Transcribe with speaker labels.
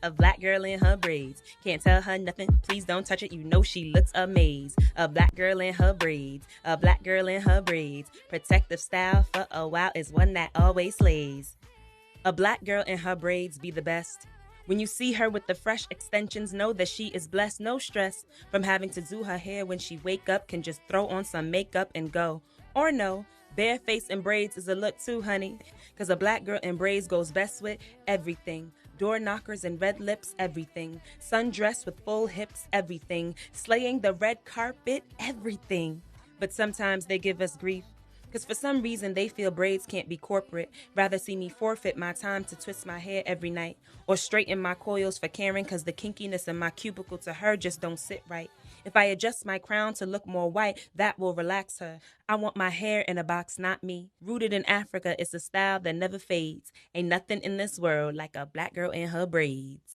Speaker 1: A black girl in her braids. Can't tell her nothing. Please don't touch it. You know she looks amazed. A black girl in her braids. A black girl in her braids. Protective style for a while is one that always slays. A black girl in her braids be the best. When you see her with the fresh extensions, know that she is blessed. No stress from having to do her hair when she wake up. Can just throw on some makeup and go. Or no, bare face and braids is a look too, honey. Cause a black girl in braids goes best with everything. Door knockers and red lips, everything. Sundress with full hips, everything. Slaying the red carpet, everything. But sometimes they give us grief. Because for some reason they feel braids can't be corporate. Rather see me forfeit my time to twist my hair every night. Or straighten my coils for Karen because the kinkiness in my cubicle to her just don't sit right. If I adjust my crown to look more white, that will relax her. I want my hair in a box, not me. Rooted in Africa, it's a style that never fades. Ain't nothing in this world like a black girl in her braids.